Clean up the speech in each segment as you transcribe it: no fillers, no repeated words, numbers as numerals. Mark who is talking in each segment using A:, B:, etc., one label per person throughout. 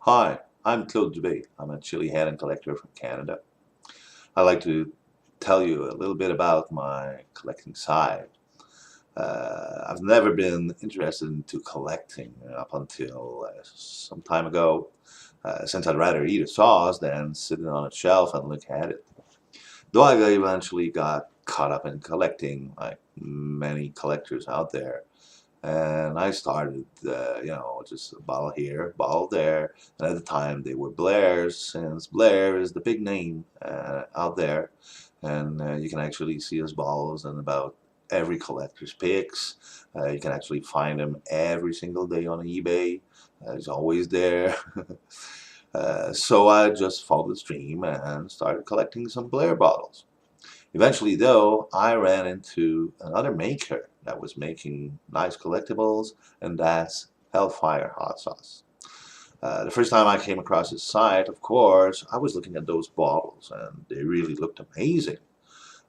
A: Hi, I'm Claude. I'm a chili head and collector from Canada. I'd like to tell you a little bit about my collecting side. I've never been interested into collecting up until some time ago, since I'd rather eat a sauce than sit on a shelf and look at it. Though I eventually got caught up in collecting, like many collectors out there. And I started, just a bottle here, bottle there. And at the time, they were Blair's, since Blair is the big name out there. And you can actually see his bottles in about every collector's picks. You can actually find him every single day on eBay. He's always there. So I just followed the stream and started collecting some Blair bottles. Eventually, though, I ran into another maker that was making nice collectibles, and that's Hellfire hot sauce. The first time I came across his site, of course, I was looking at those bottles, and they really looked amazing.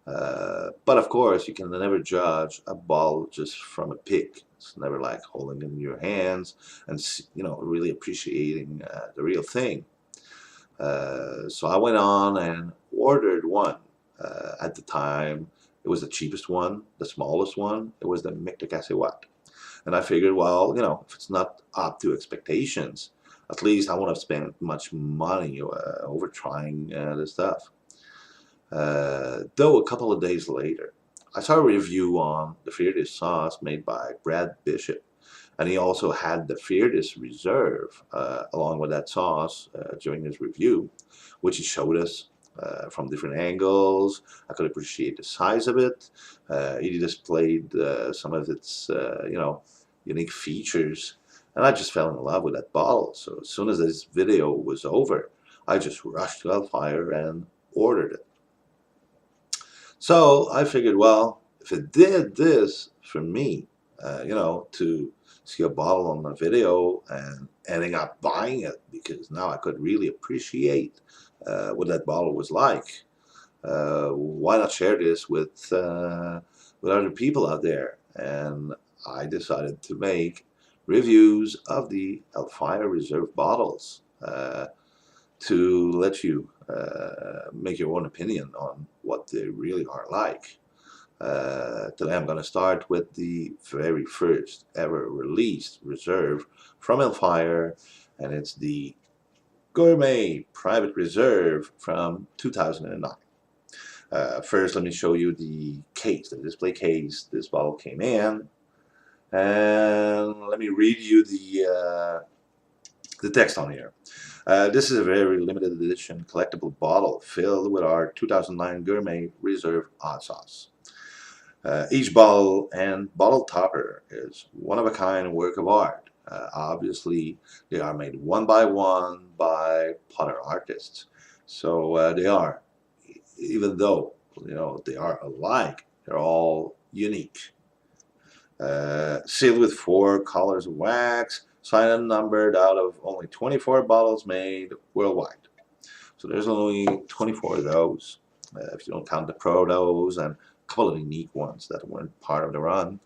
A: But of course, you can never judge a bottle just from a pic. It's never like holding it in your hands and really appreciating the real thing. So I went on and ordered one. At the time, it was the cheapest one, the smallest one. It was the Mictacasiwat. And I figured, well, if it's not up to expectations, at least I won't have spent much money over trying the stuff. Though a couple of days later, I saw a review on the Fearless sauce made by Brad Bishop, and he also had the Fearless Reserve along with that sauce during his review, which he showed us from different angles. I could appreciate the size of it. He displayed some of its, unique features, and I just fell in love with that bottle. So as soon as this video was over, I just rushed to Hellfire and ordered it. So I figured, well, if it did this for me, to see a bottle on the video and ending up buying it because now I could really appreciate what that bottle was like. Why not share this with other people out there? And I decided to make reviews of the Hellfire Reserve bottles. To let you make your own opinion on what they really are like. Today I'm going to start with the very first ever released reserve from Hellfire, and it's the Gourmet Private Reserve from 2009. First, let me show you the case, the display case this bottle came in, and let me read you the text on here. This is a very limited edition collectible bottle filled with our 2009 Gourmet Reserve hot sauce. Each bottle and bottle topper is one-of-a-kind work of art. Obviously, they are made one by potter artists. So they are, even though they are alike, they're all unique. Sealed with 4 colors of wax, signed and numbered out of only 24 bottles made worldwide. So there's only 24 of those, if you don't count the protos and a couple of unique ones that weren't part of the run.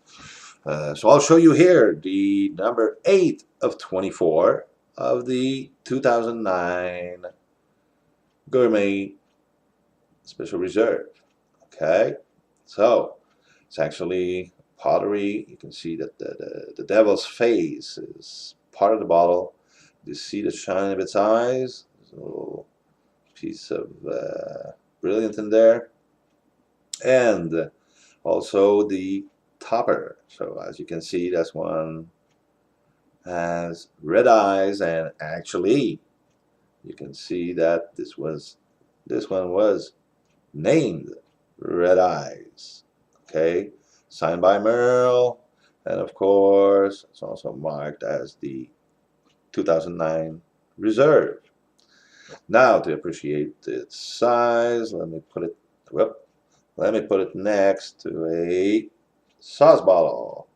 A: So I'll show you here the number 8 of 24 of the 2009 Gourmet Special Reserve. Okay, so it's actually pottery. You can see that the devil's face is part of the bottle. You see the shine of its eyes. There's a little piece of brilliant in there. And also the topper. So as you can see, this one has red eyes, and actually you can see that this one was named Red Eyes. Okay, signed by Merle, and of course it's also marked as the 2009 Reserve. Now to appreciate its size, let me put it next to a sauce bottle.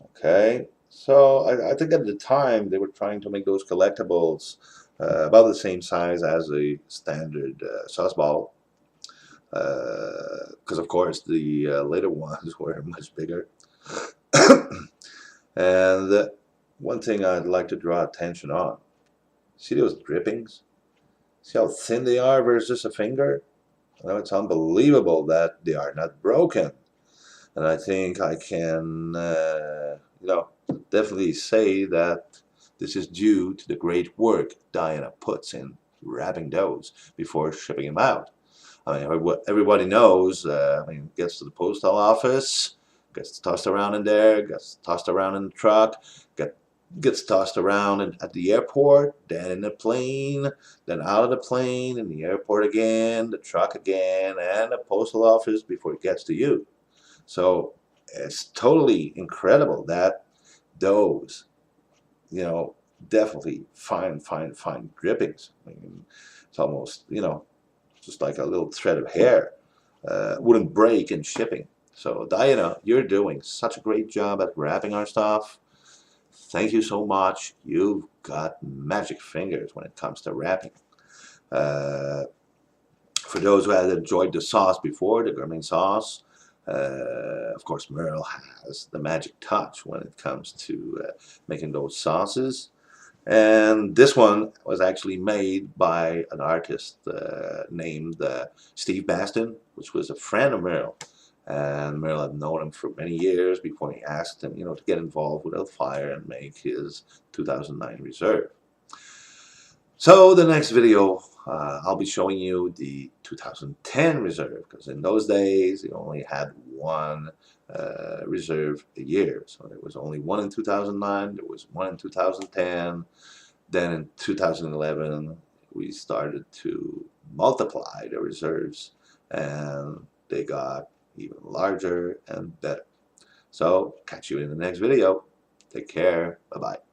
A: Okay, so I think at the time they were trying to make those collectibles about the same size as a standard sauce bottle. Because of course the later ones were much bigger. And one thing I'd like to draw attention on See those drippings? See how thin they are versus a finger? It's unbelievable that they are not broken. And I think I can, definitely say that this is due to the great work Diana puts in wrapping those before shipping them out. I mean, everybody knows, gets to the postal office, gets tossed around in there, gets tossed around in the truck, gets tossed around at the airport, then in the plane, then out of the plane, in the airport again, the truck again, and the postal office before it gets to you. So it's totally incredible that those, definitely fine drippings. I mean, it's almost, just like a little thread of hair, wouldn't break in shipping. So Diana, you're doing such a great job at wrapping our stuff. Thank you so much. You've got magic fingers when it comes to wrapping. For those who had enjoyed the sauce before, the gourmet sauce, of course, Merle has the magic touch when it comes to making those sauces. And this one was actually made by an artist named Steve Baston, which was a friend of Merle. And Merle had known him for many years before he asked him, to get involved with Hellfire and make his 2009 reserve. So the next video, I'll be showing you the 2010 reserve, because in those days, you only had one reserve a year. So there was only one in 2009, there was one in 2010. Then in 2011, we started to multiply the reserves, and they got even larger and better. So catch you in the next video. Take care. Bye-bye.